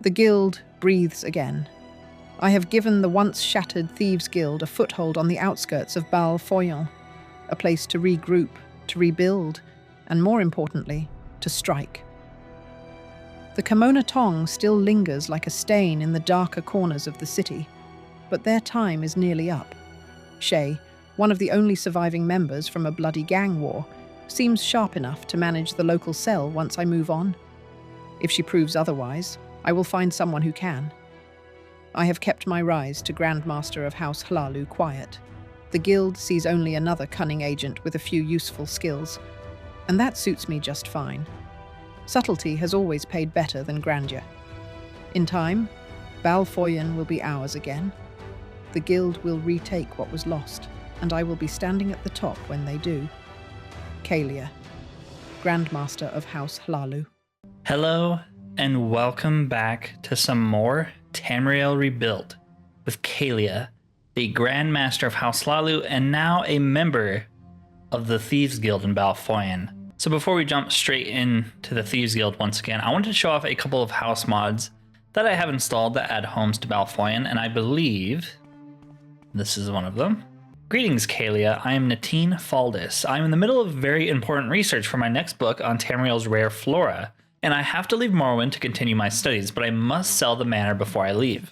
The guild breathes again. I have given the once-shattered Thieves Guild a foothold on the outskirts of Bal Foyen, a place to regroup, to rebuild, and more importantly, to strike. The Kimona Tong still lingers like a stain in the darker corners of the city, but their time is nearly up. Shay, one of the only surviving members from a bloody gang war, seems sharp enough to manage the local cell once I move on. If she proves otherwise, I will find someone who can. I have kept my rise to Grandmaster of House Hlaalu quiet. The guild sees only another cunning agent with a few useful skills, and that suits me just fine. Subtlety has always paid better than grandeur. In time, Bal Foyen will be ours again. The guild will retake what was lost, and I will be standing at the top when they do. Caelia, Grandmaster of House Hlaalu. Hello, and welcome back to some more Tamriel Rebuilt with Caelia, the Grandmaster of House Hlaalu, and now a member of the Thieves Guild in Bal Foyen. So before we jump straight into the Thieves Guild once again, I wanted to show off a couple of house mods that I have installed that add homes to Bal Foyen, and I believe this is one of them. Greetings, Caelia. I am Natine Faldis. I am in the middle of very important research for my next book on Tamriel's rare flora, and I have to leave Morrowind to continue my studies, but I must sell the manor before I leave.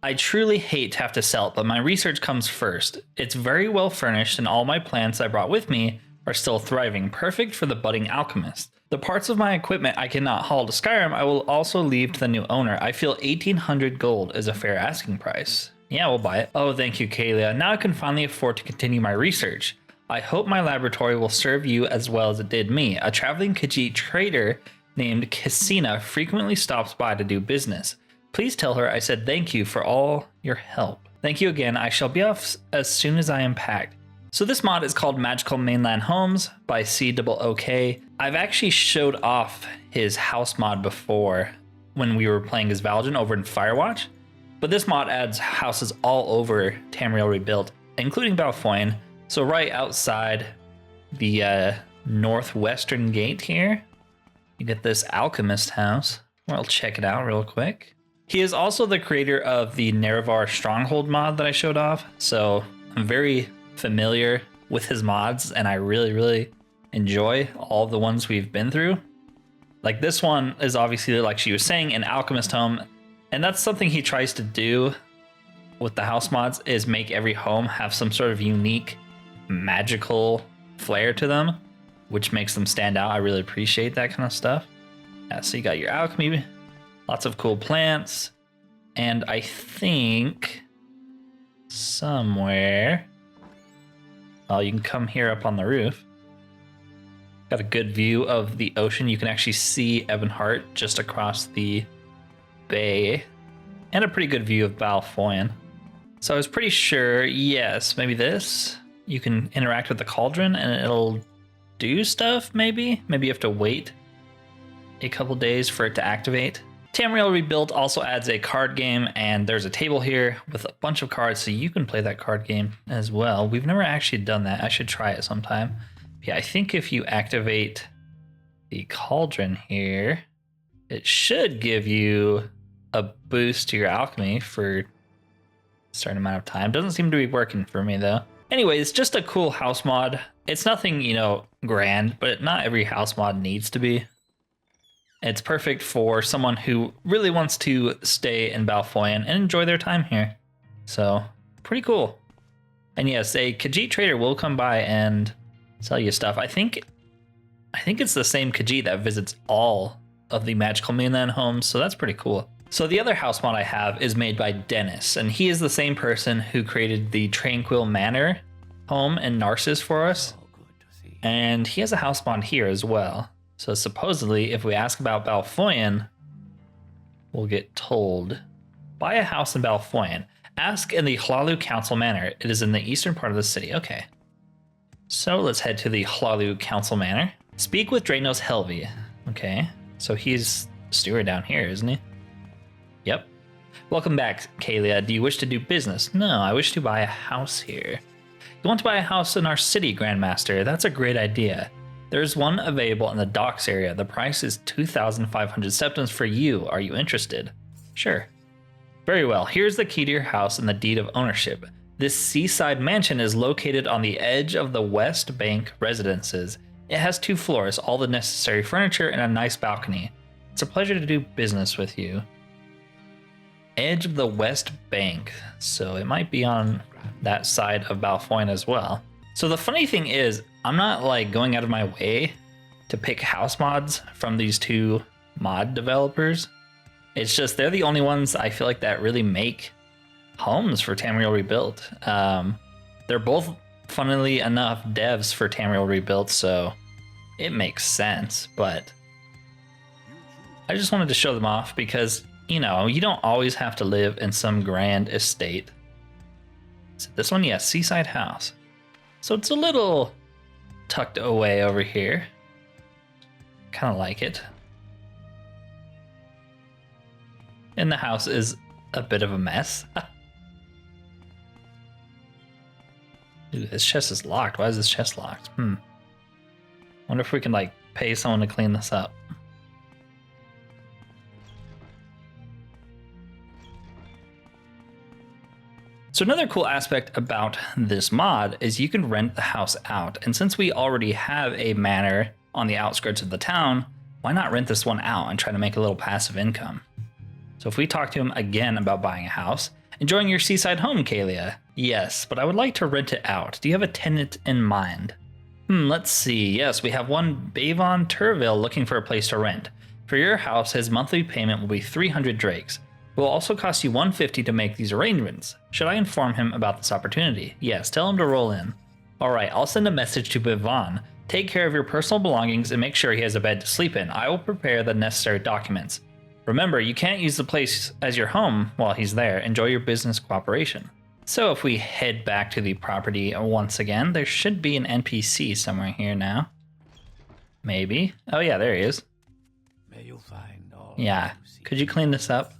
I truly hate to have to sell it, but my research comes first. It's very well furnished, and all my plants I brought with me are still thriving, perfect for the budding alchemist. The parts of my equipment I cannot haul to Skyrim, I will also leave to the new owner. I feel 1,800 gold is a fair asking price. Yeah, we'll buy it. Oh, thank you, Caelia. Now I can finally afford to continue my research. I hope my laboratory will serve you as well as it did me. A traveling Khajiit trader named Courtesan frequently stops by to do business. Please tell her I said thank you for all your help. Thank you again. I shall be off as soon as I am packed. So this mod is called Magical Mainland Homes by CdoubleOK. I've actually showed off his house mod before when we were playing as Valjean over in Firewatch. But this mod adds houses all over Tamriel Rebuilt, including Bal Foyen. So right outside the northwestern gate here, you get this alchemist house. We'll check it out real quick. He is also the creator of the Nerevar Stronghold mod that I showed off. So I'm very familiar with his mods, and I really enjoy all the ones we've been through. Like this one is obviously, like she was saying, an alchemist home. And that's something he tries to do with the house mods, is make every home have some sort of unique magical flair to them, which makes them stand out. I really appreciate that kind of stuff. Yeah, so you got your alchemy, lots of cool plants, and I think somewhere, oh, you can come here up on the roof. Got a good view of the ocean. You can actually see Ebonheart just across the bay, and a pretty good view of Bal Foyen. So I was pretty sure, yes, maybe this. You can interact with the cauldron and it'll do stuff, maybe? Maybe you have to wait a couple days for it to activate. Tamriel Rebuilt also adds a card game, and there's a table here with a bunch of cards, so you can play that card game as well. We've never actually done that. I should try it sometime. Yeah, I think if you activate the cauldron here, it should give you a boost to your alchemy for a certain amount of time. Doesn't seem to be working for me though. Anyways, just a cool house mod. It's nothing, grand, but not every house mod needs to be. It's perfect for someone who really wants to stay in Bal Foyen and enjoy their time here. So, pretty cool. And yes, a Khajiit trader will come by and sell you stuff. I think it's the same Khajiit that visits all of the Magical Mainland homes, so that's pretty cool. So the other house mod I have is made by Dennis, and he is the same person who created the Tranquil Manor home in Narcissus for us. And he has a house mod here as well. So supposedly, if we ask about Bal Foyen, we'll get told, buy a house in Bal Foyen. Ask in the Hlaalu Council Manor. It is in the eastern part of the city. Okay. So let's head to the Hlaalu Council Manor. Speak with Drainos Helvi. Okay. So he's steward down here, isn't he? Yep. Welcome back, Caelia. Do you wish to do business? No, I wish to buy a house here. You want to buy a house in our city, Grandmaster? That's a great idea. There's one available in the docks area. The price is 2,500 septims for you. Are you interested? Sure. Very well. Here's the key to your house and the deed of ownership. This seaside mansion is located on the edge of the West Bank residences. It has 2 floors, all the necessary furniture, and a nice balcony. It's a pleasure to do business with you. Edge of the West Bank. So it might be on that side of Bal Foyen as well. So the funny thing is, I'm not like going out of my way to pick house mods from these 2 mod developers. It's just they're the only ones I feel like that really make homes for Tamriel Rebuilt. They're both, funnily enough, devs for Tamriel Rebuilt, so it makes sense. But I just wanted to show them off because, you know, you don't always have to live in some grand estate. So this one, yes, seaside house. So it's a little tucked away over here. Kind of like it. And the house is a bit of a mess. Ooh, this chest is locked. Why is this chest locked? Wonder if we can like pay someone to clean this up. So another cool aspect about this mod is you can rent the house out. And since we already have a manor on the outskirts of the town, why not rent this one out and try to make a little passive income? So if we talk to him again about buying a house, enjoying your seaside home, Caelia? Yes, but I would like to rent it out. Do you have a tenant in mind? Let's see. Yes, we have one Bavon Turville looking for a place to rent. For your house, his monthly payment will be 300 drakes. It will also cost you 150 to make these arrangements. Should I inform him about this opportunity? Yes, tell him to roll in. Alright, I'll send a message to Bavon. Take care of your personal belongings and make sure he has a bed to sleep in. I will prepare the necessary documents. Remember, you can't use the place as your home while he's there. Enjoy your business cooperation. So if we head back to the property once again, there should be an NPC somewhere here now. Maybe. Oh yeah, there he is. May you find all Yeah. Could you clean this up?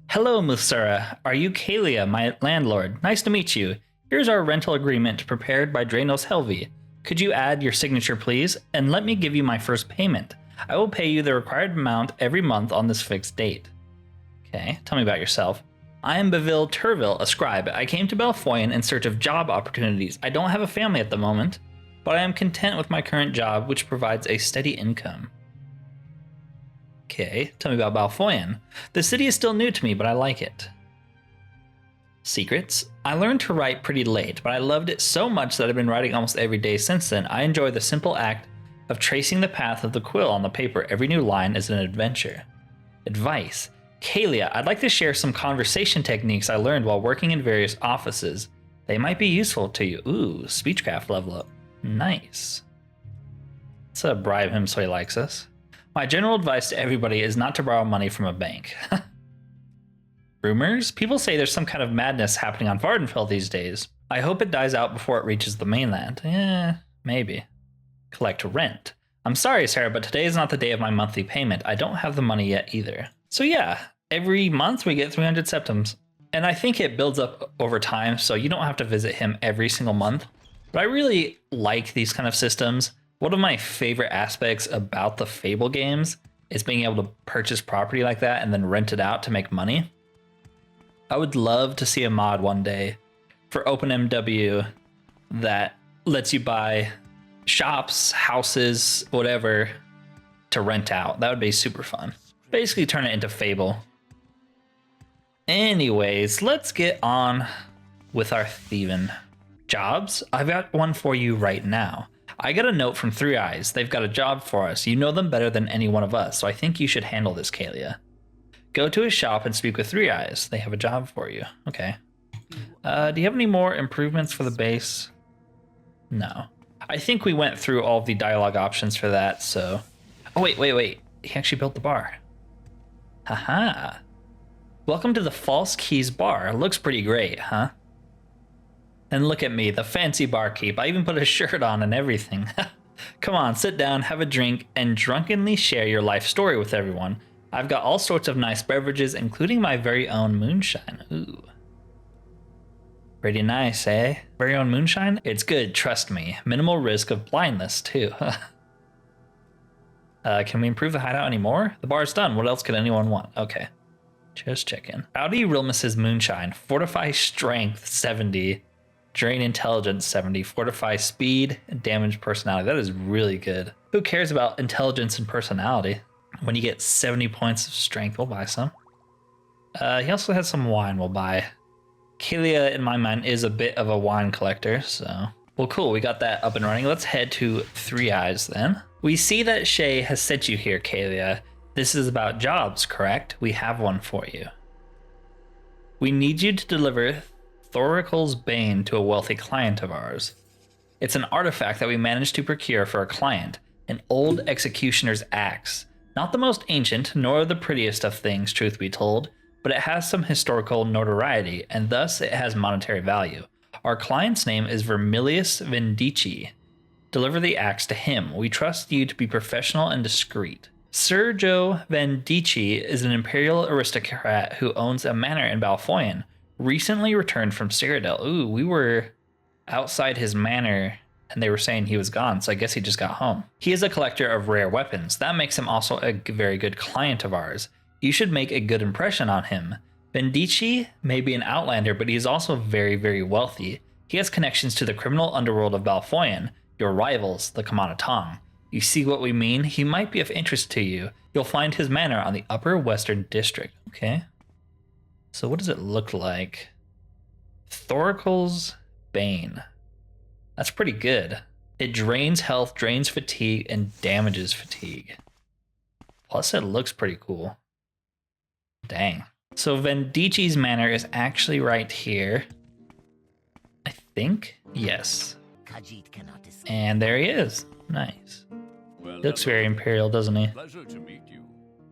Hello, Musura. Are you Caelia, my landlord? Nice to meet you. Here's our rental agreement prepared by Drainos Helvi. Could you add your signature, please? And let me give you my first payment. I will pay you the required amount every month on this fixed date. Okay, tell me about yourself. I am Bavil Turville, a scribe. I came to Bal Foyen in search of job opportunities. I don't have a family at the moment, but I am content with my current job, which provides a steady income. Okay, tell me about Bal Foyen. The city is still new to me, but I like it. Secrets? I learned to write pretty late, but I loved it so much that I've been writing almost every day since then. I enjoy the simple act of tracing the path of the quill on the paper. Every new line is an adventure. Advice. Caelia, I'd like to share some conversation techniques I learned while working in various offices. They might be useful to you. Ooh, speechcraft level up. Nice. Let's bribe him so he likes us. My general advice to everybody is not to borrow money from a bank. Rumors? People say there's some kind of madness happening on Vardenfell these days. I hope it dies out before it reaches the mainland. Maybe. Collect rent. I'm sorry, Sarah, but today is not the day of my monthly payment. I don't have the money yet either. So yeah, every month we get 300 septims. And I think it builds up over time, so you don't have to visit him every single month. But I really like these kind of systems. One of my favorite aspects about the Fable games is being able to purchase property like that and then rent it out to make money. I would love to see a mod one day for OpenMW that lets you buy shops, houses, whatever to rent out. That would be super fun. Basically turn it into Fable. Anyways, let's get on with our thieving jobs. I've got one for you right now. I got a note from Three Eyes. They've got a job for us. You know them better than any one of us, so I think you should handle this, Caelia. Go to his shop and speak with Three Eyes. They have a job for you. Okay. Do you have any more improvements for the base? No. I think we went through all the dialogue options for that, so... Oh, wait. He actually built the bar. Haha. Welcome to the False Keys Bar. Looks pretty great, huh? And look at me, the fancy barkeep. I even put a shirt on and everything. Come on, sit down, have a drink, and drunkenly share your life story with everyone. I've got all sorts of nice beverages, including my very own moonshine. Ooh. Pretty nice, eh? Very own moonshine? It's good, trust me. Minimal risk of blindness, too. Can we improve the hideout anymore? The bar's done. What else could anyone want? Okay. Just checking. Audi Rilmus's Moonshine. Fortify Strength 70. Drain Intelligence 70. Fortify Speed and Damage Personality. That is really good. Who cares about intelligence and personality? When you get 70 points of strength, we'll buy some. He also has some wine we'll buy. Caelia, in my mind, is a bit of a wine collector, so... Well, cool, we got that up and running. Let's head to Three Eyes, then. We see that Shay has sent you here, Caelia. This is about jobs, correct? We have one for you. We need you to deliver Thoricle's Bane to a wealthy client of ours. It's an artifact that we managed to procure for a client, an old executioner's axe. Not the most ancient, nor the prettiest of things, truth be told, but it has some historical notoriety, and thus it has monetary value. Our client's name is Vermilius Vendici. Deliver the axe to him. We trust you to be professional and discreet. Sir Joe Vendici is an Imperial aristocrat who owns a manor in Bal Foyen, recently returned from Cyrodiil. Ooh, we were outside his manor and they were saying he was gone, so I guess he just got home. He is a collector of rare weapons. That makes him also a very good client of ours. You should make a good impression on him. Vendici may be an outlander, but he is also very, very wealthy. He has connections to the criminal underworld of Bal Foyen, your rivals, the Kamanatong. You see what we mean? He might be of interest to you. You'll find his manor on the Upper Western District. Okay. So what does it look like? Thoricle's Bane. That's pretty good. It drains health, drains fatigue, and damages fatigue. Plus it looks pretty cool. Dang. So Vendici's manor is actually right here. I think? Yes. And there he is. Nice. He looks very Imperial, doesn't he? Pleasure to meet you.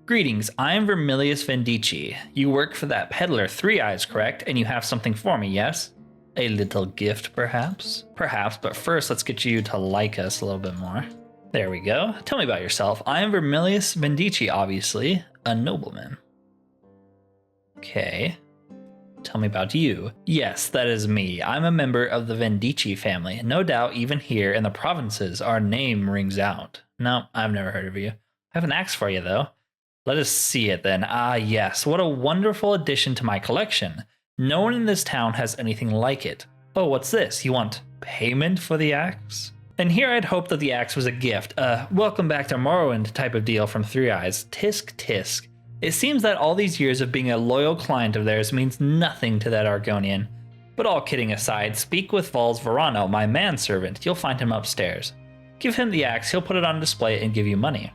Greetings, I am Vermilius Vendici. You work for that peddler Three Eyes, correct? And you have something for me, yes? A little gift, perhaps? Perhaps, but first let's get you to like us a little bit more. There we go. Tell me about yourself. I am Vermilius Vendici, obviously, a nobleman. Okay. Tell me about you. Yes, that is me. I'm a member of the Vendici family. No doubt even here in the provinces our name rings out. No, I've never heard of you. I have an axe for you, though. Let us see it then. Ah, yes. What a wonderful addition to my collection. No one in this town has anything like it. Oh, what's this? You want payment for the axe? And here I'd hoped that the axe was a gift. Welcome back to Morrowind type of deal from Three Eyes. Tisk tisk. It seems that all these years of being a loyal client of theirs means nothing to that Argonian. But all kidding aside, speak with Vals Varano, my manservant. You'll find him upstairs. Give him the axe, he'll put it on display and give you money.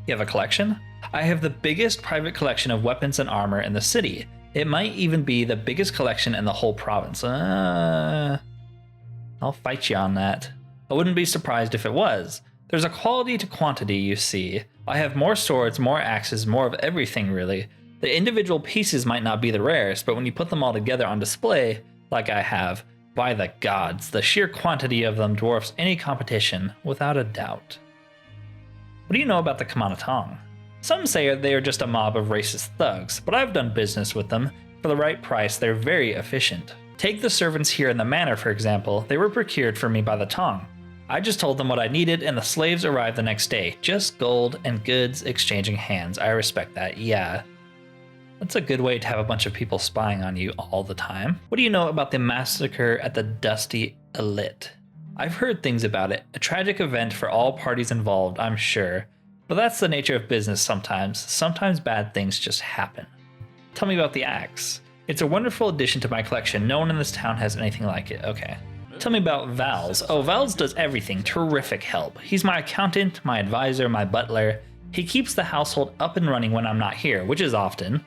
You have a collection? I have the biggest private collection of weapons and armor in the city. It might even be the biggest collection in the whole province. I'll fight you on that. I wouldn't be surprised if it was. There's a quality to quantity, you see. I have more swords, more axes, more of everything really. The individual pieces might not be the rarest, but when you put them all together on display, like I have, by the gods, the sheer quantity of them dwarfs any competition, without a doubt. What do you know about the Kamanatong? Some say they are just a mob of racist thugs, but I've done business with them. For the right price, they're very efficient. Take the servants here in the manor, for example. They were procured for me by the Tong. I just told them what I needed, and the slaves arrived the next day. Just gold and goods exchanging hands. I respect that, yeah. That's a good way to have a bunch of people spying on you all the time. What do you know about the massacre at the Dusty Elite? I've heard things about it. A tragic event for all parties involved, I'm sure. But that's the nature of business sometimes. Sometimes bad things just happen. Tell me about the axe. It's a wonderful addition to my collection. No one in this town has anything like it. Okay. Tell me about Vals. Oh, Vals does everything. Terrific help. He's my accountant, my advisor, my butler. He keeps the household up and running when I'm not here, which is often.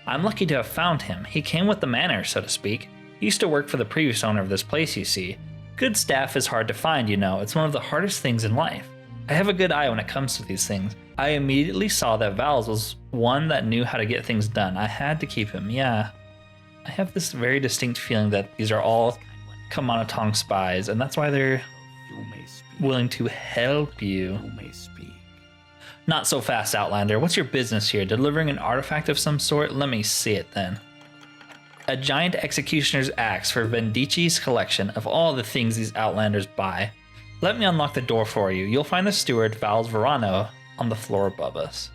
I'm lucky to have found him. He came with the manor, so to speak. He used to work for the previous owner of this place, you see. Good staff is hard to find, you know. It's one of the hardest things in life. I have a good eye when it comes to these things. I immediately saw that Vals was one that knew how to get things done. I had to keep him, yeah. I have this very distinct feeling that these are all Kamanatong spies, and that's why they're willing to help you. Not so fast, Outlander. What's your business here? Delivering an artifact of some sort? Let me see it then. A giant executioner's axe for Vendici's collection of all the things these Outlanders buy. Let me unlock the door for you. You'll find the steward, Vals Varano, on the floor above us.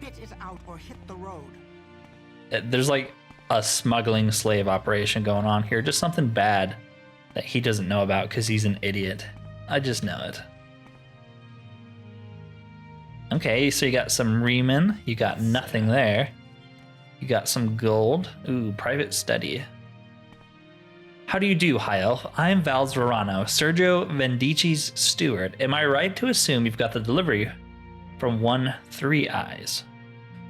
Spit it out or hit the road. There's like a smuggling slave operation going on here. Just something bad that he doesn't know about because he's an idiot. I just know it. Okay, so you got some Riemann. You got nothing there. You got some gold. Ooh, private study. How do you do, High Elf? I'm Vals Varano, Sergio Vendici's steward. Am I right to assume you've got the delivery from 1-3 Eyes?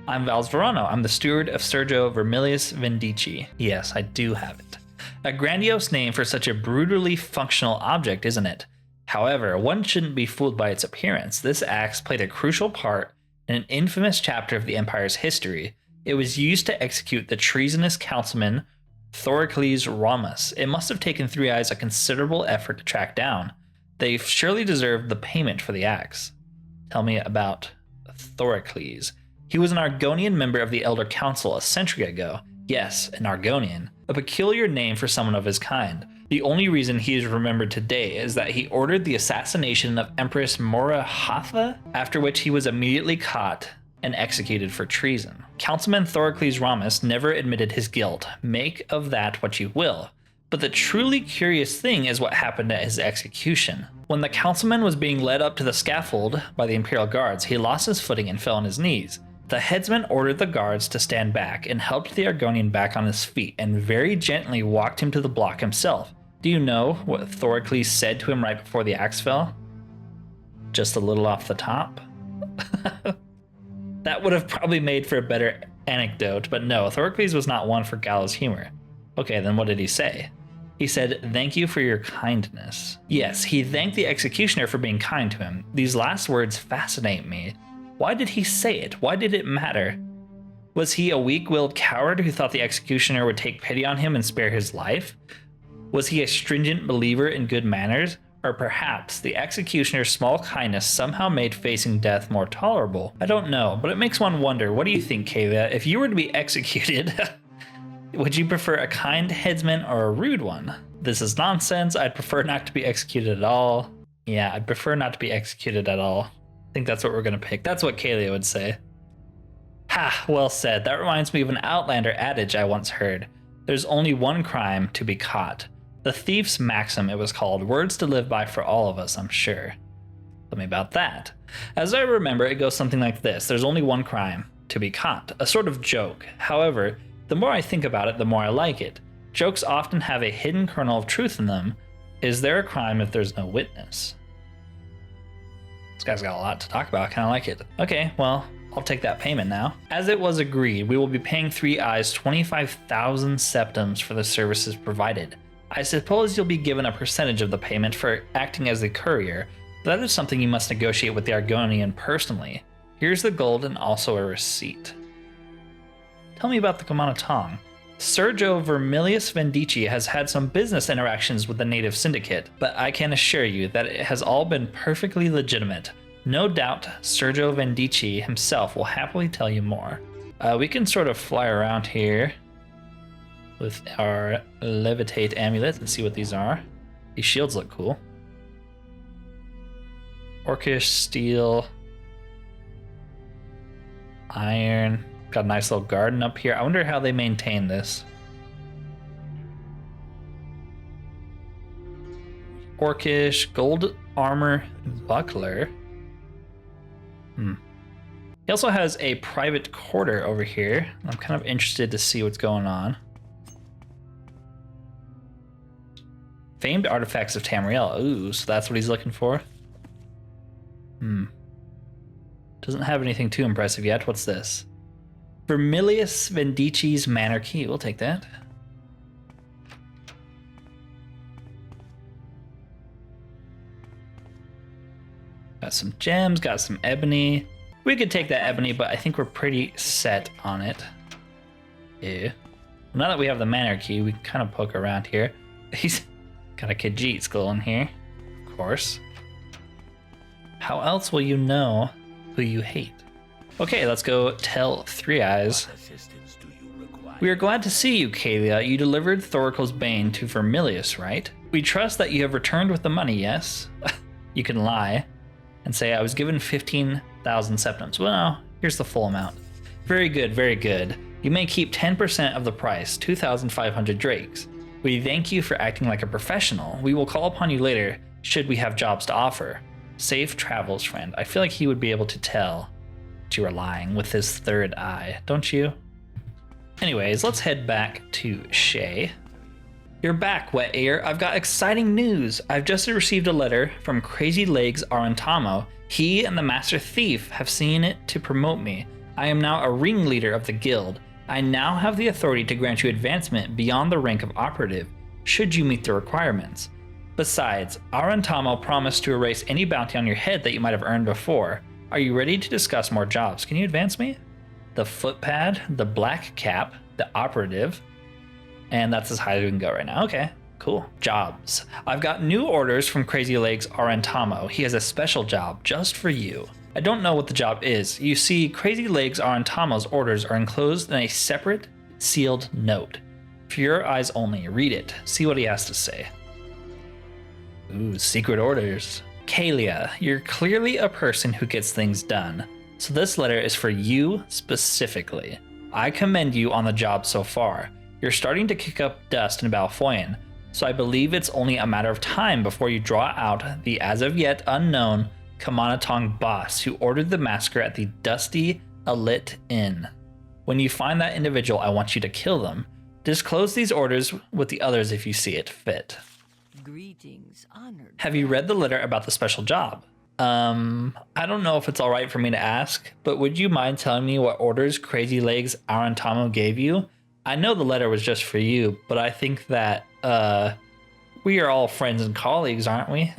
I'm Vals Varano. I'm the steward of Sergio Vermilius Vendici. Yes, I do have it. A grandiose name for such a brutally functional object, isn't it? However, one shouldn't be fooled by its appearance. This axe played a crucial part in an infamous chapter of the Empire's history. It was used to execute the treasonous councilman Thorocles Ramus. It must have taken 3 Eyes a considerable effort to track down. They surely deserved the payment for the axe. Tell me about Thorocles. He was an Argonian member of the Elder Council a century ago. Yes, an Argonian. A peculiar name for someone of his kind. The only reason he is remembered today is that he ordered the assassination of Empress Mora Hatha, after which he was immediately caught and executed for treason. Councilman Thorocles Ramus never admitted his guilt. Make of that what you will. But the truly curious thing is what happened at his execution. When the councilman was being led up to the scaffold by the Imperial guards, he lost his footing and fell on his knees. The headsman ordered the guards to stand back and helped the Argonian back on his feet and very gently walked him to the block himself. Do you know what Thorocles said to him right before the axe fell? Just a little off the top? That would have probably made for a better anecdote, but no, Thorocles was not one for gallows humor. Okay, then what did he say? He said, "Thank you for your kindness." Yes, he thanked the executioner for being kind to him. These last words fascinate me. Why did he say it? Why did it matter? Was he a weak-willed coward who thought the executioner would take pity on him and spare his life? Was he a stringent believer in good manners? Or perhaps the executioner's small kindness somehow made facing death more tolerable? I don't know, but it makes one wonder. What do you think, Caelia? If you were to be executed, would you prefer a kind headsman or a rude one? This is nonsense. I'd prefer not to be executed at all. Yeah, I'd prefer not to be executed at all. I think that's what we're going to pick. That's what Caelia would say. Ha, well said. That reminds me of an Outlander adage I once heard. There's only one crime to be caught. The thief's maxim, it was called. Words to live by for all of us, I'm sure. Tell me about that. As I remember, it goes something like this. There's only one crime to be caught. A sort of joke. However, the more I think about it, the more I like it. Jokes often have a hidden kernel of truth in them. Is there a crime if there's no witness? This guy's got a lot to talk about. I kind of like it. Okay, well, I'll take that payment now. As it was agreed, we will be paying 3 Eyes 25,000 septums for the services provided. I suppose you'll be given a percentage of the payment for acting as the courier, but that is something you must negotiate with the Argonian personally. Here's the gold and also a receipt. Tell me about the Comanatong. Sergio Vermilius Vendici has had some business interactions with the native syndicate, but I can assure you that it has all been perfectly legitimate. No doubt Sergio Vendici himself will happily tell you more. We can sort of fly around here with our levitate amulet and see what these are. These shields look cool. Orcish steel, iron. Got a nice little garden up here. I wonder how they maintain this. Orcish gold armor buckler. He also has a private quarter over here. I'm kind of interested to see what's going on. Famed artifacts of Tamriel. Ooh, so that's what he's looking for. Doesn't have anything too impressive yet. What's this? Vermilius Vendici's Manor Key. We'll take that. Got some gems, got some ebony. We could take that ebony, but I think we're pretty set on it. Yeah. Now that we have the Manor Key, we can kind of poke around here. He's got a Khajiit skull in here, of course. How else will you know who you hate? Okay, let's go tell 3 Eyes. We are glad to see you, Caelia. You delivered Thoracle's Bane to Vermilius, right? We trust that you have returned with the money, yes? You can lie and say, I was given 15,000 septums. Well, no, Here's the full amount. Very good, very good. You may keep 10% of the price, 2,500 drakes. We thank you for acting like a professional. We will call upon you later should we have jobs to offer. Safe travels, friend. I feel like he would be able to tell that you are lying with his third eye, don't you? Anyways, let's head back to Shay. You're back, Wet Ear. I've got exciting news. I've just received a letter from Crazy Legs Arantamo. He and the Master Thief have seen it to promote me. I am now a ringleader of the guild. I now have the authority to grant you advancement beyond the rank of operative, should you meet the requirements. Besides, Arantamo promised to erase any bounty on your head that you might have earned before. Are you ready to discuss more jobs? Can you advance me? The footpad, the black cap, the operative, and that's as high as we can go right now. Okay, cool. Jobs. I've got new orders from Crazy Legs Arantamo. He has a special job just for you. I don't know what the job is. You see, Crazy Legs Arantamo's orders are enclosed in a separate, sealed note. For your eyes only, read it. See what he has to say. Ooh, secret orders. Caelia, you're clearly a person who gets things done. So this letter is for you specifically. I commend you on the job so far. You're starting to kick up dust in Bal Foyen, so I believe it's only a matter of time before you draw out the as of yet unknown Kamanatong boss who ordered the massacre at the Dusty Alit Inn. When you find that individual, I want you to kill them. Disclose these orders with the others if you see it fit. Greetings, honored. Have you read the letter about the special job? I don't know if it's alright for me to ask, but would you mind telling me what orders Crazy Legs Arantamo gave you? I know the letter was just for you, but I think that, we are all friends and colleagues, aren't we?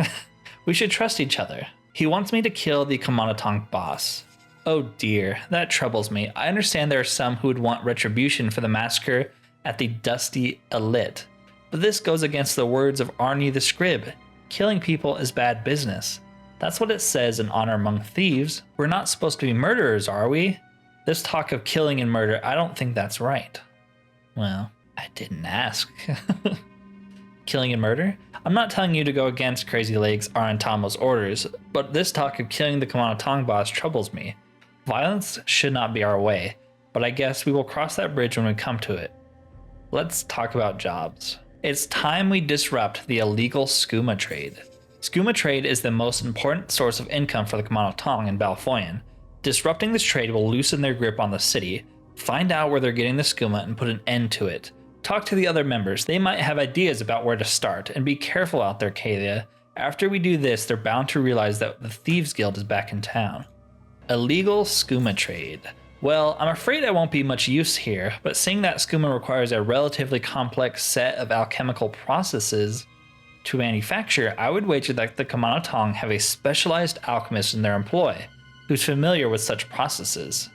We should trust each other. He wants me to kill the Kamanatong boss. Oh dear, that troubles me. I understand there are some who would want retribution for the massacre at the Dusty Alit, but this goes against the words of Arnie the Scrib. Killing people is bad business. That's what it says in Honor Among Thieves. We're not supposed to be murderers, are we? This talk of killing and murder, I don't think that's right. Well, I didn't ask. Killing and murder? I'm not telling you to go against Crazy Legs Arantamo's orders, but this talk of killing the Kamanatong boss troubles me. Violence should not be our way, but I guess we will cross that bridge when we come to it. Let's talk about jobs. It's time we disrupt the illegal skooma trade. Skooma trade is the most important source of income for the Kamanatong in Bal Foyen. Disrupting this trade will loosen their grip on the city, find out where they're getting the skooma and put an end to it. Talk to the other members, they might have ideas about where to start, and be careful out there, Caelia. After we do this, they're bound to realize that the Thieves Guild is back in town. Illegal skooma trade. Well, I'm afraid I won't be much use here, but seeing that skooma requires a relatively complex set of alchemical processes to manufacture, I would wager that the Kamanatong have a specialized alchemist in their employ, who's familiar with such processes.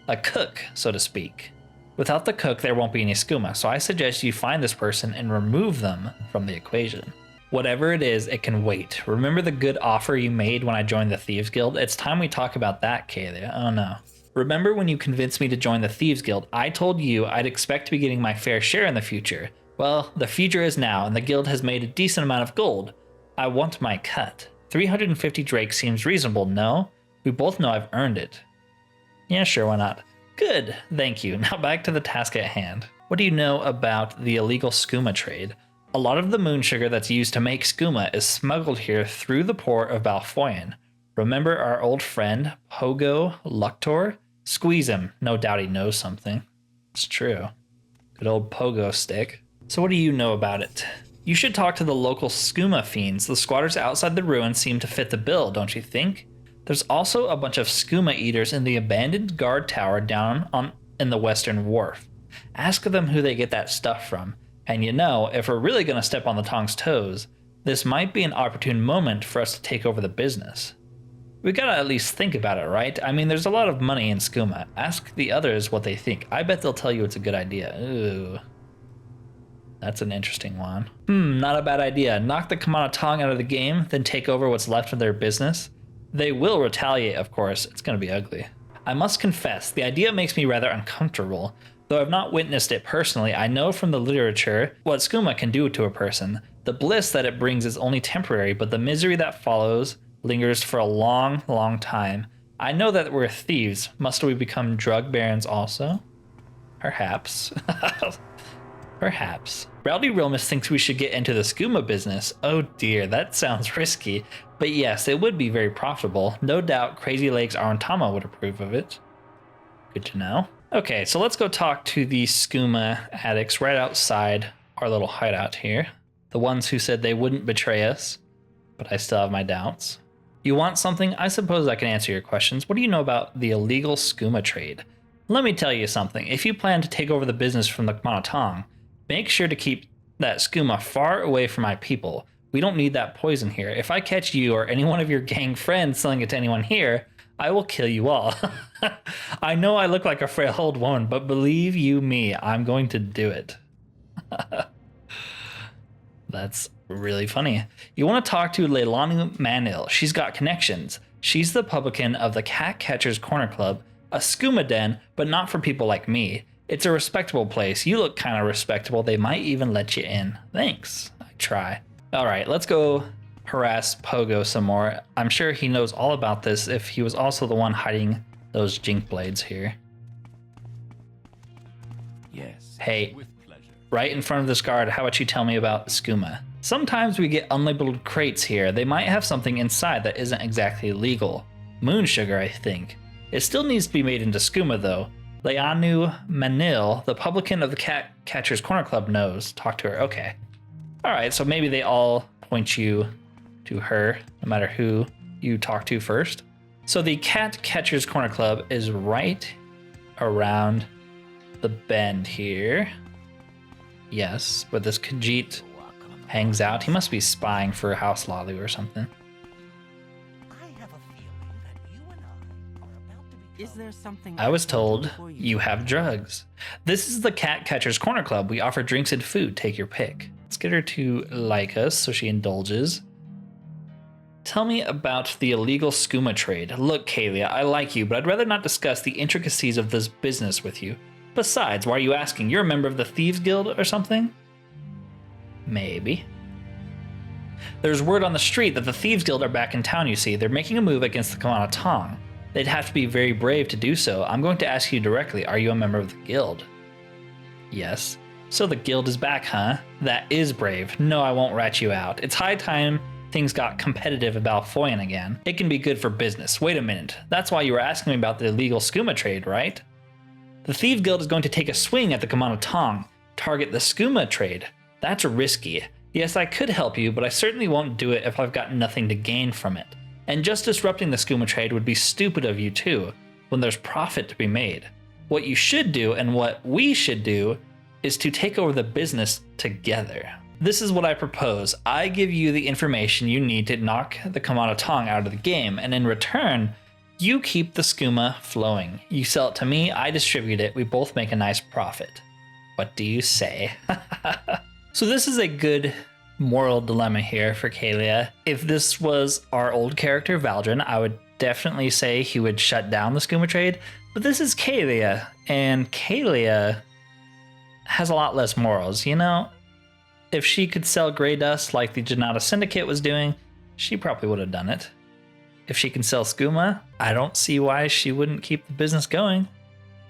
A cook, so to speak. Without the cook, there won't be any skooma, so I suggest you find this person and remove them from the equation. Whatever it is, it can wait. Remember the good offer you made when I joined the Thieves Guild? It's time we talk about that, Caelia. Oh no. Remember when you convinced me to join the Thieves Guild, I told you I'd expect to be getting my fair share in the future. Well, the future is now, and the guild has made a decent amount of gold. I want my cut. 350 drakes seems reasonable, no? We both know I've earned it. Yeah, sure, why not? Good, thank you. Now back to the task at hand. What do you know about the illegal skooma trade? A lot of the moon sugar that's used to make skooma is smuggled here through the port of Bal Foyen. Remember our old friend, Pogo Luctor? Squeeze him, no doubt he knows something. It's true. Good old Pogo stick. So what do you know about it? You should talk to the local skooma fiends. The squatters outside the ruins seem to fit the bill, don't you think? There's also a bunch of skooma eaters in the abandoned guard tower down in the western wharf. Ask them who they get that stuff from. And you know, if we're really going to step on the Tong's toes, this might be an opportune moment for us to take over the business. We gotta at least think about it, right? I mean, there's a lot of money in skooma. Ask the others what they think. I bet they'll tell you it's a good idea. Ooh. That's an interesting one. Not a bad idea. Knock the Kamanatong out of the game, then take over what's left of their business. They will retaliate, of course. It's gonna be ugly. I must confess, the idea makes me rather uncomfortable. Though I've not witnessed it personally, I know from the literature what skooma can do to a person. The bliss that it brings is only temporary, but the misery that follows lingers for a long, long time. I know that we're thieves. Must we become drug barons also? Perhaps. Perhaps. Rowdy Realmus thinks we should get into the skooma business. Oh dear, that sounds risky. But yes, it would be very profitable. No doubt Crazy Legs Arantama would approve of it. Good to know. Okay, so let's go talk to the skooma addicts right outside our little hideout here. The ones who said they wouldn't betray us, but I still have my doubts. You want something? I suppose I can answer your questions. What do you know about the illegal skooma trade? Let me tell you something. If you plan to take over the business from the Kmanatong, make sure to keep that skooma far away from my people. We don't need that poison here. If I catch you or any one of your gang friends selling it to anyone here, I will kill you all. I know I look like a frail old woman, but believe you me, I'm going to do it. That's really funny. You want to talk to Leilani Manil. She's got connections. She's the publican of the Cat Catcher's Corner Club, a skooma den, but not for people like me. It's a respectable place. You look kind of respectable. They might even let you in. Thanks. I try. All right, let's go harass Pogo some more. I'm sure he knows all about this if he was also the one hiding those jink blades here. Yes. Hey, With pleasure. right in front of this guard, how about you tell me about skooma? Sometimes we get unlabeled crates here. They might have something inside that isn't exactly legal. Moon sugar, I think. It still needs to be made into skooma though. Leanu Manil, the publican of the Cat Catcher's Corner Club, knows. Talk to her. Okay. All right, so maybe they all point you to her, no matter who you talk to first. So the Cat Catcher's Corner Club is right around the bend here. Yes, where this Khajiit hangs out. He must be spying for House Hlaalu or something. I have a feeling that you and I are about to be. Is there something I was told for you have drugs. This is the Cat Catcher's Corner Club. We offer drinks and food. Take your pick. Let's get her to like us so she indulges. Tell me about the illegal skooma trade. Look, Caelia, I like you, but I'd rather not discuss the intricacies of this business with you. Besides, why are you asking? You're a member of the Thieves Guild or something? Maybe. There's word on the street that the Thieves Guild are back in town, you see. They're making a move against the Kmanatong. They'd have to be very brave to do so. I'm going to ask you directly, are you a member of the guild? Yes. So the guild is back, huh? That is brave. No, I won't rat you out. It's high time things got competitive at Bal Foyen again. It can be good for business. Wait a minute. That's why you were asking me about the illegal skooma trade, right? The Thieves Guild is going to take a swing at the Kmanatong, target the skooma trade. That's risky. Yes, I could help you, but I certainly won't do it if I've got nothing to gain from it. And just disrupting the skooma trade would be stupid of you too, when there's profit to be made. What you should do, and what we should do, is to take over the business together. This is what I propose. I give you the information you need to knock the Kmanatong out of the game, and in return, you keep the skooma flowing. You sell it to me, I distribute it, we both make a nice profit. What do you say? So this is a good moral dilemma here for Caelia. If this was our old character, Valdrin, I would definitely say he would shut down the skooma trade, but this is Caelia, and Caelia has a lot less morals, you know? If she could sell gray dust like the Janata Syndicate was doing, she probably would have done it. If she can sell skooma, I don't see why she wouldn't keep the business going.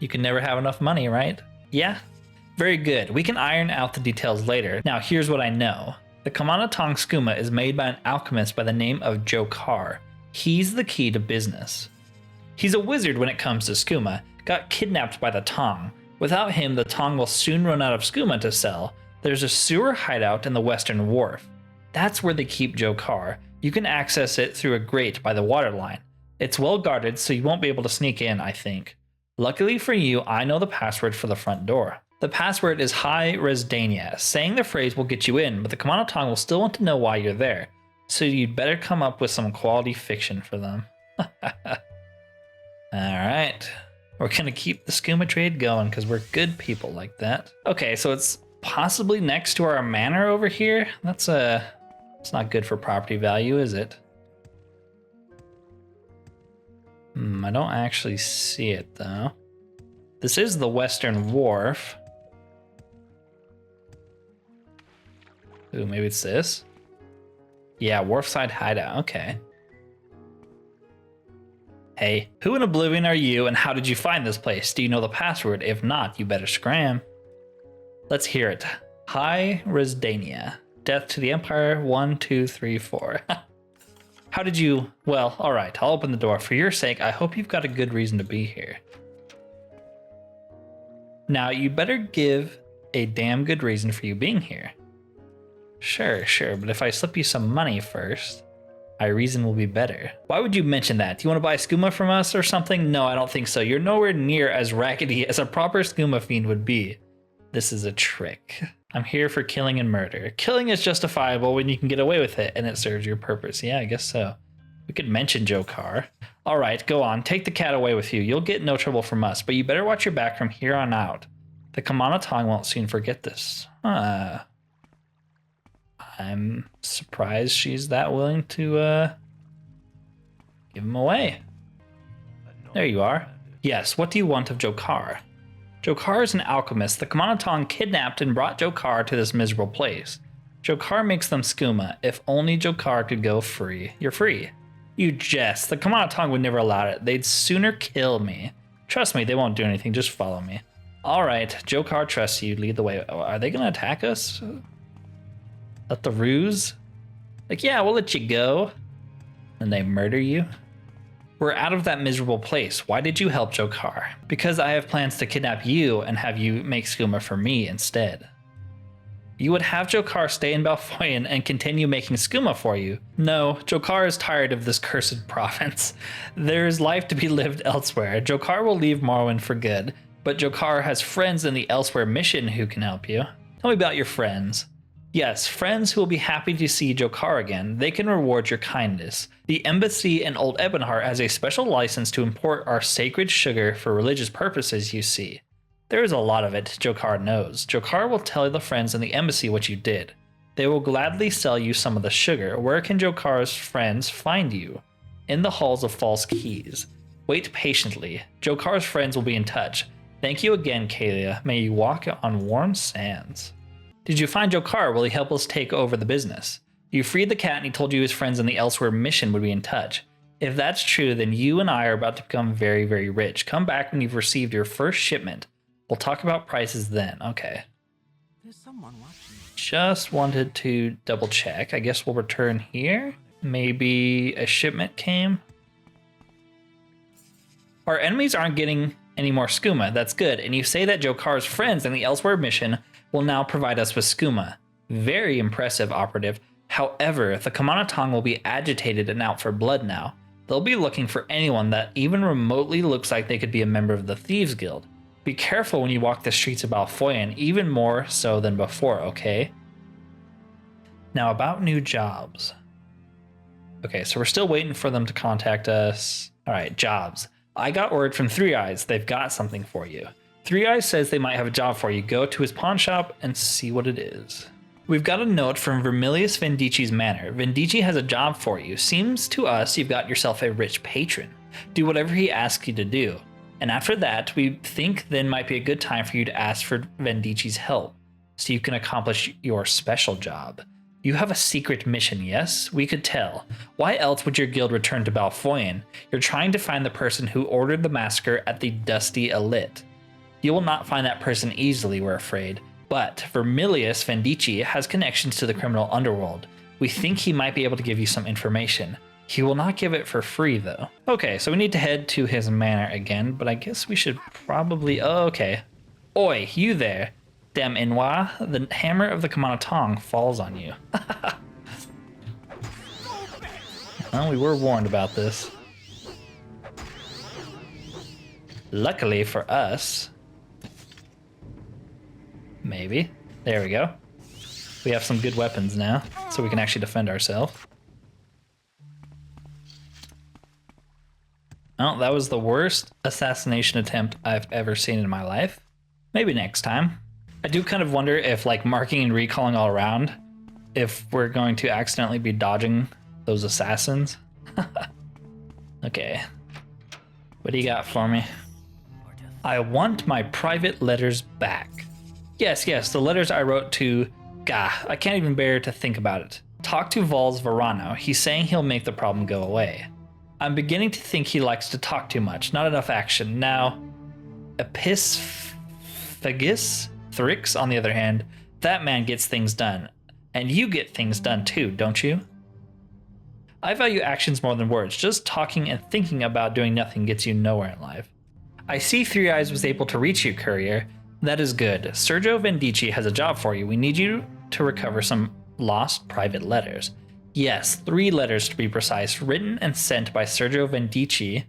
You can never have enough money, right? Yeah? Very good. We can iron out the details later. Now, here's what I know. The Kmanatong skooma is made by an alchemist by the name of Jokar. He's the key to business. He's a wizard when it comes to skooma, got kidnapped by the Tong. Without him, the Tong will soon run out of skooma to sell. There's a sewer hideout in the Western Wharf. That's where they keep Jokar. You can access it through a grate by the waterline. It's well guarded, so you won't be able to sneak in, I think. Luckily for you, I know the password for the front door. The password is High Resdania. Saying the phrase will get you in, but the Kmanatong will still want to know why you're there. So you'd better come up with some quality fiction for them. Alright. We're gonna keep the skooma trade going because we're good people like that. Okay, so it's possibly next to our manor over here. That's it's not good for property value, is it? I don't actually see it though. This is the Western Wharf. Ooh, maybe it's this? Yeah, Wharfside Hideout, okay. Hey, who in Oblivion are you and how did you find this place? Do you know the password? If not, you better scram. Let's hear it. High Resdania. Death to the Empire. 1, 2, 3, 4. How did you... Well, alright, I'll open the door. For your sake, I hope you've got a good reason to be here. Now, you better give a damn good reason for you being here. Sure, but if I slip you some money first, my reason will be better. Why would you mention that? Do you want to buy skooma from us or something? No, I don't think so. You're nowhere near as raggedy as a proper skooma fiend would be. This is a trick. I'm here for killing and murder. Killing is justifiable when you can get away with it and it serves your purpose. Yeah, I guess so. We could mention Jokar. All right, go on. Take the cat away with you. You'll get no trouble from us, but you better watch your back from here on out. The Kamanatong won't soon forget this. I'm surprised she's that willing to give him away. There you are. Yes, what do you want of Jokar? Jokar is an alchemist. The Kamanatong kidnapped and brought Jokar to this miserable place. Jokar makes them skooma. If only Jokar could go free. You're free. You jest. The Kamanatong would never allow it. They'd sooner kill me. Trust me, they won't do anything. Just follow me. All right, Jokar trusts you. Lead the way. Oh, are they going to attack us? At the ruse? Like, yeah, we'll let you go. And they murder you? We're out of that miserable place. Why did you help Jokar? Because I have plans to kidnap you and have you make skooma for me instead. You would have Jokar stay in Bal Foyen and continue making skooma for you. No, Jokar is tired of this cursed province. There is life to be lived elsewhere. Jokar will leave Morrowind for good, but Jokar has friends in the Elsewhere mission who can help you. Tell me about your friends. Yes, friends who will be happy to see Jokar again. They can reward your kindness. The embassy in Old Ebonheart has a special license to import our sacred sugar for religious purposes, you see. There is a lot of it, Jokar knows. Jokar will tell the friends in the embassy what you did. They will gladly sell you some of the sugar. Where can Jokar's friends find you? In the halls of False Keys. Wait patiently. Jokar's friends will be in touch. Thank you again, Caelia. May you walk on warm sands. Did you find Jokar? Will he help us take over the business? You freed the cat and he told you his friends in the Elsewhere mission would be in touch. If that's true, then you and I are about to become very, very rich. Come back when you've received your first shipment. We'll talk about prices then. Okay. There's someone watching. Just wanted to double check. I guess we'll return here. Maybe a shipment came. Our enemies aren't getting any more skooma. That's good. And you say that Jokar's friends in the Elsewhere mission will now provide us with skooma. Very impressive, operative. However, the Kamanatong will be agitated and out for blood now. They'll be looking for anyone that even remotely looks like they could be a member of the Thieves Guild. Be careful when you walk the streets of Bal Foyen, even more so than before, okay? Now about new jobs. Okay, so we're still waiting for them to contact us. All right, jobs. I got word from Three Eyes. They've got something for you. Three Eyes says they might have a job for you. Go to his pawn shop and see what it is. We've got a note from Vermilius Vendici's manor. Vendici has a job for you. Seems to us you've got yourself a rich patron. Do whatever he asks you to do. And after that, we think then might be a good time for you to ask for Vendici's help, so you can accomplish your special job. You have a secret mission, yes? We could tell. Why else would your guild return to Bal Foyen? You're trying to find the person who ordered the massacre at the Dusty Elite. You will not find that person easily, we're afraid. But Vermilius Vendici has connections to the criminal underworld. We think he might be able to give you some information. He will not give it for free, though. Okay, so we need to head to his manor again, but I guess we should probably... Oh, okay. Oi, you there. Dem Inwa, the hammer of the Kamanatong falls on you. Well, we were warned about this. Luckily for us... Maybe. There we go. We have some good weapons now, so we can actually defend ourselves. Well, that was the worst assassination attempt I've ever seen in my life. Maybe next time. I do kind of wonder if, like, marking and recalling all around, if we're going to accidentally be dodging those assassins. Okay. What do you got for me? I want my private letters back. Yes, the letters I wrote to... Gah, I can't even bear to think about it. Talk to Vals Varano. He's saying he'll make the problem go away. I'm beginning to think he likes to talk too much, not enough action. Now, Epiphagus Thrix, on the other hand, that man gets things done. And you get things done too, don't you? I value actions more than words. Just talking and thinking about doing nothing gets you nowhere in life. I see Three Eyes was able to reach you, courier. That is good. Sergio Vendici has a job for you. We need you to recover some lost private letters. Yes, 3 letters to be precise, written and sent by Sergio Vendici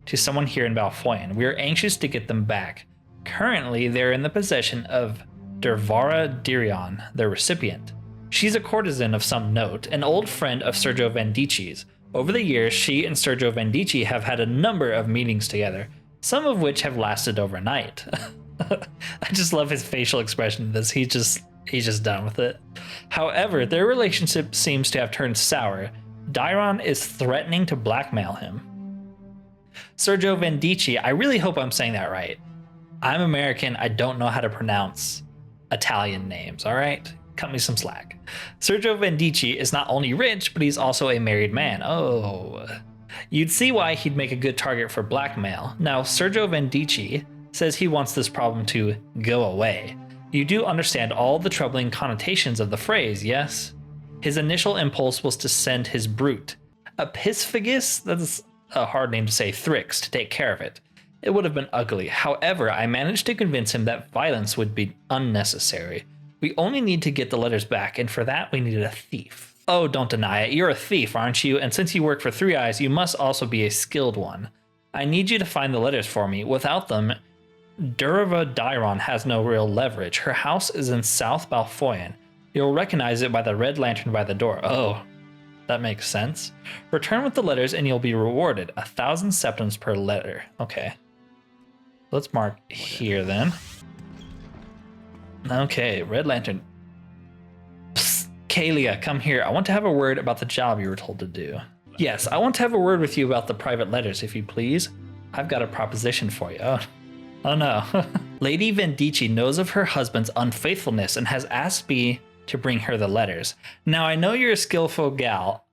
to someone here in Bal Foyen. We are anxious to get them back. Currently, they're in the possession of Dervara Dirion, their recipient. She's a courtesan of some note, an old friend of Sergio Vendici's. Over the years, she and Sergio Vendici have had a number of meetings together, some of which have lasted overnight. I just love his facial expression in this. He's just done with it. However, their relationship seems to have turned sour. Dairon is threatening to blackmail him. Sergio Vendici, I really hope I'm saying that right. I'm American, I don't know how to pronounce Italian names, all right? Cut me some slack. Sergio Vendici is not only rich, but he's also a married man. Oh. You'd see why he'd make a good target for blackmail. Now, Sergio Vendici says he wants this problem to go away. You do understand all the troubling connotations of the phrase, yes? His initial impulse was to send his brute, Epiphagus, that's a hard name to say, Thrix, to take care of it. It would have been ugly. However, I managed to convince him that violence would be unnecessary. We only need to get the letters back, and for that we needed a thief. Oh, don't deny it. You're a thief, aren't you? And since you work for Three Eyes, you must also be a skilled one. I need you to find the letters for me. Without them, Durava Dairon has no real leverage. Her house is in South Bal Foyen. You'll recognize it by the red lantern by the door. Oh, that makes sense. Return with the letters and you'll be rewarded. 1,000 septims per letter. Okay. Let's mark here then. Okay, red lantern. Psst, Caelia, come here. I want to have a word about the job you were told to do. Yes, I want to have a word with you about the private letters, if you please. I've got a proposition for you. Oh no. Lady Vendici knows of her husband's unfaithfulness and has asked me to bring her the letters. Now, I know you're a skillful gal.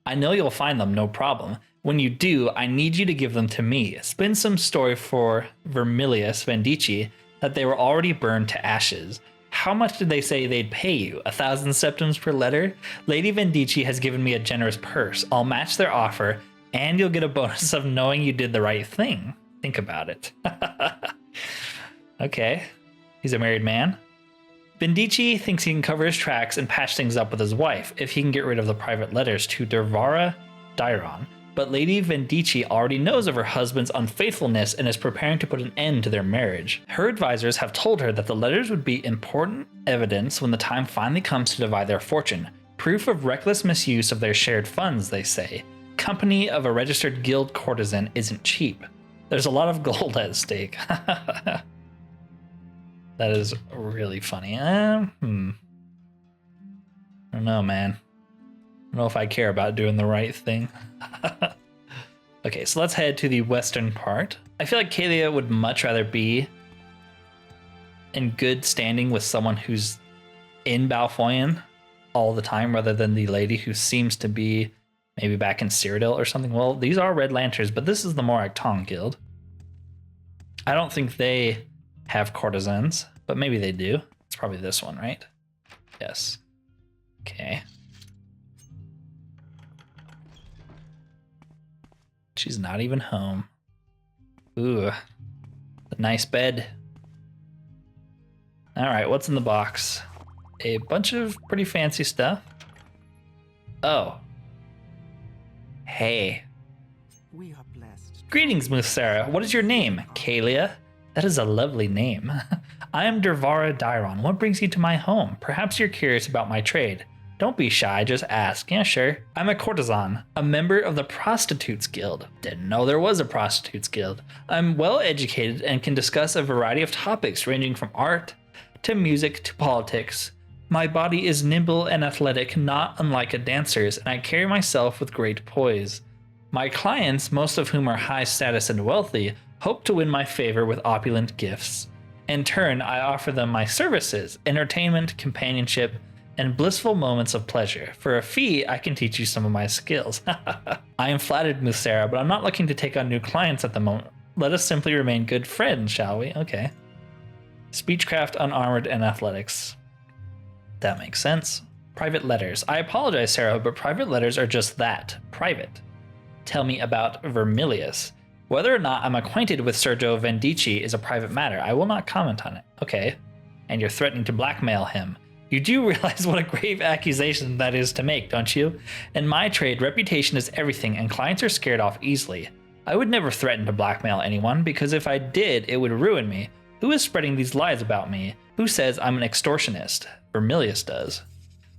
I know you'll find them, no problem. When you do, I need you to give them to me. Spin some story for Vermilius Vendici that they were already burned to ashes. How much did they say they'd pay you? 1,000 septims per letter? Lady Vendici has given me a generous purse. I'll match their offer, and you'll get a bonus of knowing you did the right thing. Think about it. Okay. He's a married man. Vendici thinks he can cover his tracks and patch things up with his wife if he can get rid of the private letters to Dervara Dairon. But Lady Vendici already knows of her husband's unfaithfulness and is preparing to put an end to their marriage. Her advisors have told her that the letters would be important evidence when the time finally comes to divide their fortune. Proof of reckless misuse of their shared funds, they say. Company of a registered guild courtesan isn't cheap. There's a lot of gold at stake. That is really funny. I don't know, man. I don't know if I care about doing the right thing. Okay, so let's head to the western part. I feel like Caelia would much rather be in good standing with someone who's in Bal Foyen all the time rather than the lady who seems to be maybe back in Cyrodiil or something. Well, these are red lanterns, but this is the Morak Tong Guild. I don't think they have courtesans, but maybe they do. It's probably this one, right? Yes. Okay. She's not even home. Ooh, a nice bed. All right, what's in the box? A bunch of pretty fancy stuff. Oh. Hey. We are blessed. Greetings, Miss Sarah. What is your name? Caelia? That is a lovely name. I am Dervara Dairon. What brings you to my home? Perhaps you're curious about my trade. Don't be shy, just ask. Yeah, sure. I'm a courtesan, a member of the Prostitutes Guild. Didn't know there was a Prostitutes Guild. I'm well educated and can discuss a variety of topics ranging from art to music to politics. My body is nimble and athletic, not unlike a dancer's, and I carry myself with great poise. My clients, most of whom are high status and wealthy, hope to win my favor with opulent gifts. In turn, I offer them my services, entertainment, companionship, and blissful moments of pleasure. For a fee, I can teach you some of my skills. I am flattered, Musera, but I'm not looking to take on new clients at the moment. Let us simply remain good friends, shall we? Okay. Speechcraft, unarmored, and athletics. That makes sense. Private letters. I apologize, Sarah, but private letters are just that. Private. Tell me about Vermilius. Whether or not I'm acquainted with Sergio Vendici is a private matter. I will not comment on it. Okay. And you're threatening to blackmail him. You do realize what a grave accusation that is to make, don't you? In my trade, reputation is everything, and clients are scared off easily. I would never threaten to blackmail anyone, because if I did, it would ruin me. Who is spreading these lies about me? Who says I'm an extortionist? Vermilius does.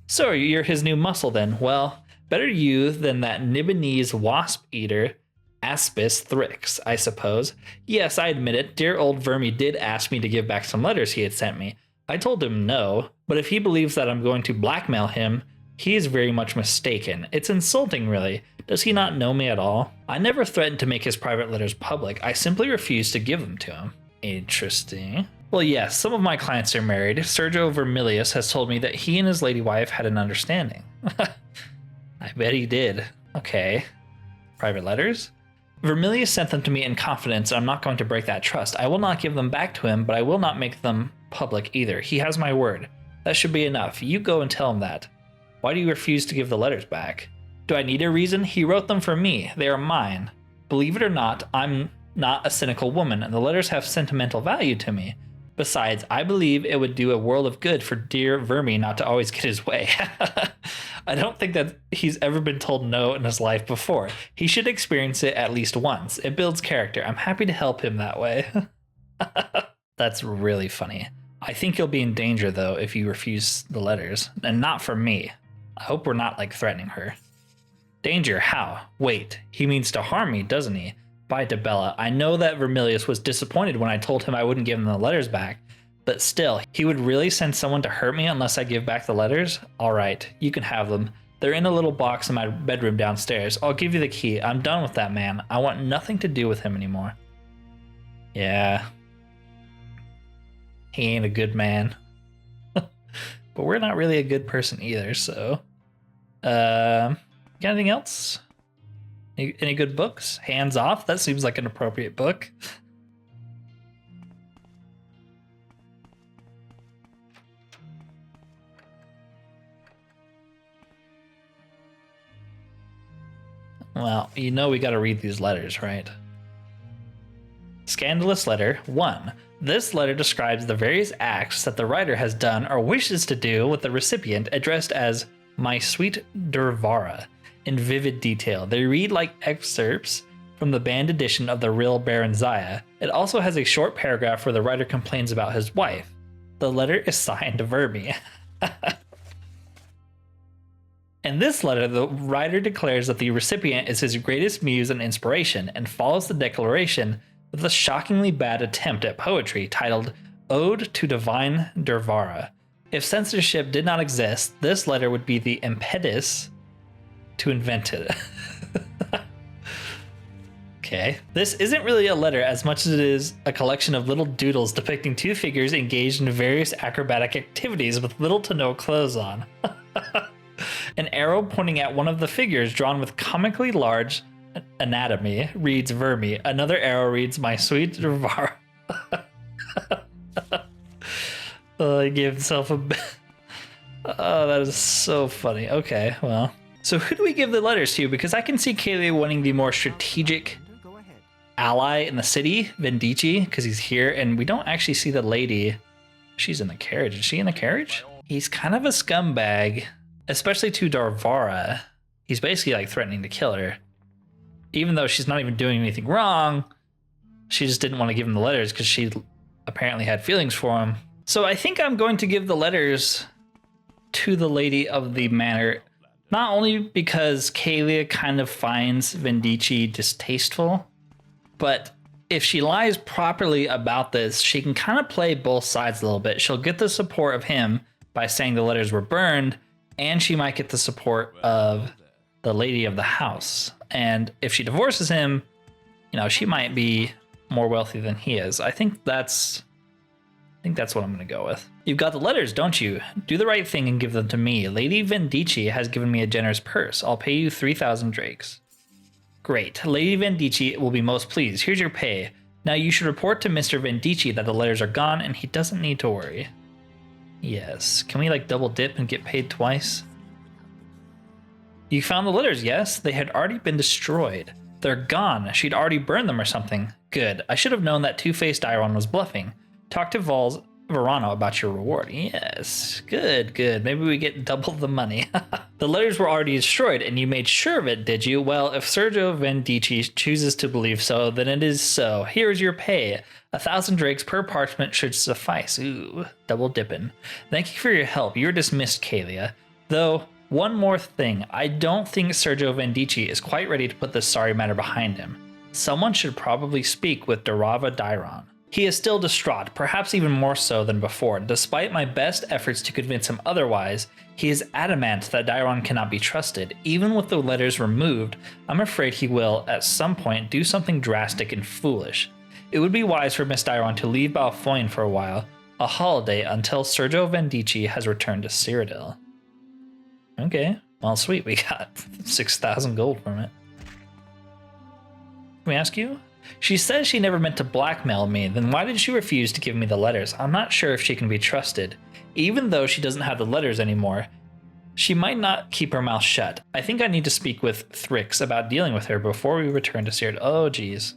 So you're his new muscle then. Well, better you than that Nibonese wasp eater, Aspis Thrix, I suppose. Yes, I admit it. Dear old Vermi did ask me to give back some letters he had sent me. I told him no, but if he believes that I'm going to blackmail him, he is very much mistaken. It's insulting, really. Does he not know me at all? I never threatened to make his private letters public. I simply refused to give them to him. Interesting. Well, yes, some of my clients are married. Sergio Vermilius has told me that he and his lady wife had an understanding. I bet he did. Okay. Private letters? Vermilius sent them to me in confidence, and I'm not going to break that trust. I will not give them back to him, but I will not make them public either. He has my word. That should be enough. You go and tell him that. Why do you refuse to give the letters back? Do I need a reason? He wrote them for me. They are mine. Believe it or not, I'm not a cynical woman, and the letters have sentimental value to me. Besides, I believe it would do a world of good for dear Vermi not to always get his way. I don't think that he's ever been told no in his life before. He should experience it at least once. It builds character. I'm happy to help him that way. That's really funny. I think you'll be in danger, though, if you refuse the letters. And not from me. I hope we're not, threatening her. Danger? How? Wait, he means to harm me, doesn't he? By Debella, I know that Vermilius was disappointed when I told him I wouldn't give him the letters back, but still, he would really send someone to hurt me unless I give back the letters? Alright, you can have them. They're in a little box in my bedroom downstairs. I'll give you the key. I'm done with that man. I want nothing to do with him anymore. Yeah. He ain't a good man. But we're not really a good person either, so... got anything else? Any good books? Hands Off? That seems like an appropriate book. Well, you know we gotta read these letters, right? Scandalous letter 1. This letter describes the various acts that the writer has done or wishes to do with the recipient, addressed as My Sweet Durvara. In vivid detail. They read like excerpts from the banned edition of the real Baronzaya. It also has a short paragraph where the writer complains about his wife. The letter is signed Vermi. In this letter, the writer declares that the recipient is his greatest muse and inspiration, and follows the declaration with a shockingly bad attempt at poetry titled Ode to Divine Durvara. If censorship did not exist, this letter would be the impetus to invent it. Okay. This isn't really a letter as much as it is a collection of little doodles depicting two figures engaged in various acrobatic activities with little to no clothes on. An arrow pointing at one of the figures, drawn with comically large anatomy, reads Vermi. Another arrow reads My Sweet Durvara. He gave himself a... Oh, that is so funny. Okay, well... So who do we give the letters to? Because I can see Caelia wanting the more strategic ally in the city, Vendici, because he's here, and we don't actually see the lady. She's in the carriage. Is she in the carriage? He's kind of a scumbag, especially to Darvara. He's basically threatening to kill her. Even though she's not even doing anything wrong, she just didn't want to give him the letters because she apparently had feelings for him. So I think I'm going to give the letters to the lady of the manor. Not only because Caelia kind of finds Vendici distasteful, but if she lies properly about this, she can kind of play both sides a little bit. She'll get the support of him by saying the letters were burned, and she might get the support of the lady of the house. And if she divorces him, she might be more wealthy than he is. I think that's think that's what I'm going to go with. You've got the letters, don't you? Do the right thing and give them to me. Lady Vendici has given me a generous purse. I'll pay you 3,000 drakes. Great. Lady Vendici will be most pleased. Here's your pay. Now you should report to Mr. Vendici that the letters are gone and he doesn't need to worry. Yes. Can we like double dip and get paid twice? You found the letters, yes? They had already been destroyed. They're gone. She'd already burned them or something. Good. I should have known that two-faced Iron was bluffing. Talk to Vals Varano about your reward. Yes. Good, good. Maybe we get double the money. The letters were already destroyed, and you made sure of it, did you? Well, if Sergio Vendici chooses to believe so, then it is so. Here's your pay. 1,000 drakes per parchment should suffice. Ooh, double dipping. Thank you for your help. You're dismissed, Caelia. Though, one more thing. I don't think Sergio Vendici is quite ready to put this sorry matter behind him. Someone should probably speak with Darava Dairon. He is still distraught, perhaps even more so than before. Despite my best efforts to convince him otherwise, he is adamant that Dairon cannot be trusted. Even with the letters removed, I'm afraid he will, at some point, do something drastic and foolish. It would be wise for Miss Dairon to leave Bal Foyen for a while, a holiday until Sergio Vendici has returned to Cyrodiil. Okay, well sweet, we got 6,000 gold from it. Can we ask you? She says she never meant to blackmail me, then why did she refuse to give me the letters? I'm not sure if she can be trusted. Even though she doesn't have the letters anymore, she might not keep her mouth shut. I think I need to speak with Thrix about dealing with her before we return to Cyrodiil. Oh geez.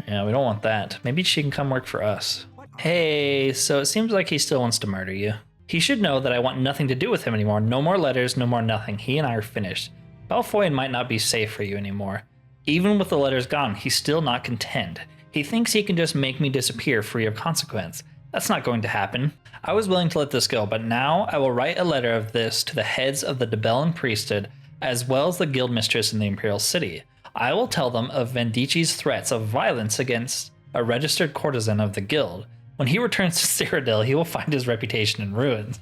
Yeah, we don't want that. Maybe she can come work for us. Hey, so it seems like he still wants to murder you. He should know that I want nothing to do with him anymore. No more letters, no more nothing. He and I are finished. Bal Foyen might not be safe for you anymore. Even with the letters gone, he's still not content. He thinks he can just make me disappear free of consequence. That's not going to happen. I was willing to let this go, but now I will write a letter of this to the heads of the Debellan priesthood, as well as the guild mistress in the Imperial city. I will tell them of Vendici's threats of violence against a registered courtesan of the guild. When he returns to Cyrodiil, he will find his reputation in ruins.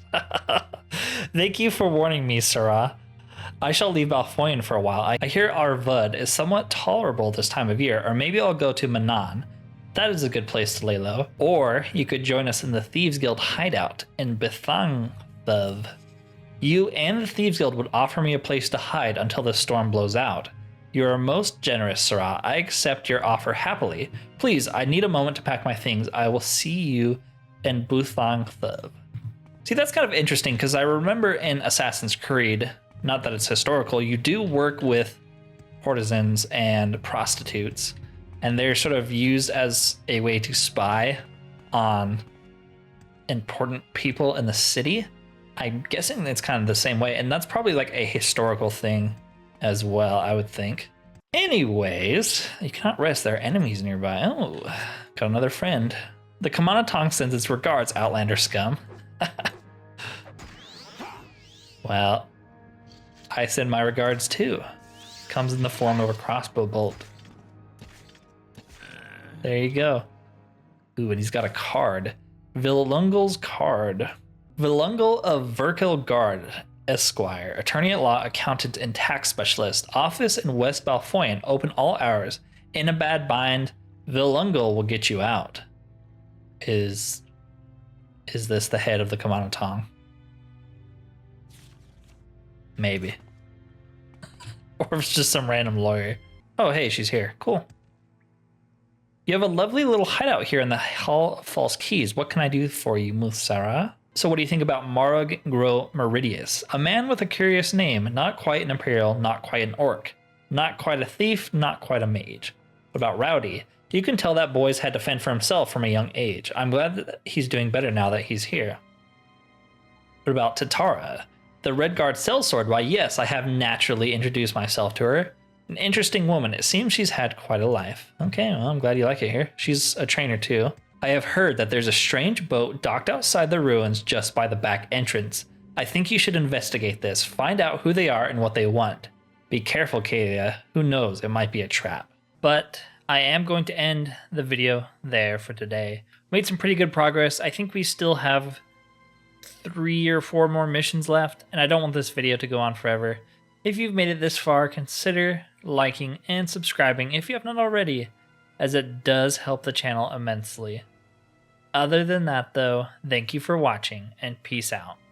Thank you for warning me, Sarah. I shall leave Bal Foyen for a while. I hear Arvud is somewhat tolerable this time of year, or maybe I'll go to Mainland. That is a good place to lay low. Or you could join us in the Thieves Guild hideout in Bithangthuv. You and the Thieves Guild would offer me a place to hide until the storm blows out. You are most generous, Sarah. I accept your offer happily. Please, I need a moment to pack my things. I will see you in Bithangthuv. See, that's kind of interesting because I remember in Assassin's Creed, not that it's historical, you do work with courtesans and prostitutes, and they're sort of used as a way to spy on important people in the city. I'm guessing it's kind of the same way, and that's probably like a historical thing as well, I would think. Anyways, you cannot rest. There are enemies nearby. Oh, got another friend. The Commandant sends its regards, Outlander scum. Well, I send my regards too. Comes in the form of a crossbow bolt. There you go. Ooh, and he's got a card. Vilungel's card. Vilungel of Verkil Guard, Esquire, attorney at law, accountant, and tax specialist. Office in West Bal Foyen, open all hours. In a bad bind, Vilungel will get you out. Is this the head of the Commandant? Maybe. Or if it's just some random lawyer. Oh, hey, she's here. Cool. You have a lovely little hideout here in the Hall of False Keys. What can I do for you, Muthsara? So what do you think about Marug Gro Meridius? A man with a curious name. Not quite an Imperial, not quite an orc. Not quite a thief, not quite a mage. What about Rowdy? You can tell that boy's had to fend for himself from a young age. I'm glad that he's doing better now that he's here. What about Tatara? The Redguard sellsword. Why, yes, I have naturally introduced myself to her. An interesting woman. It seems she's had quite a life. Okay, well, I'm glad you like it here. She's a trainer too. I have heard that there's a strange boat docked outside the ruins just by the back entrance. I think you should investigate this. Find out who they are and what they want. Be careful, Caelia. Who knows, it might be a trap. But I am going to end the video there for today. Made some pretty good progress. I think we still have 3 or 4 more missions left, and I don't want this video to go on forever. If you've made it this far, consider liking and subscribing if you have not already, as it does help the channel immensely. Other than that, though, thank you for watching and peace out.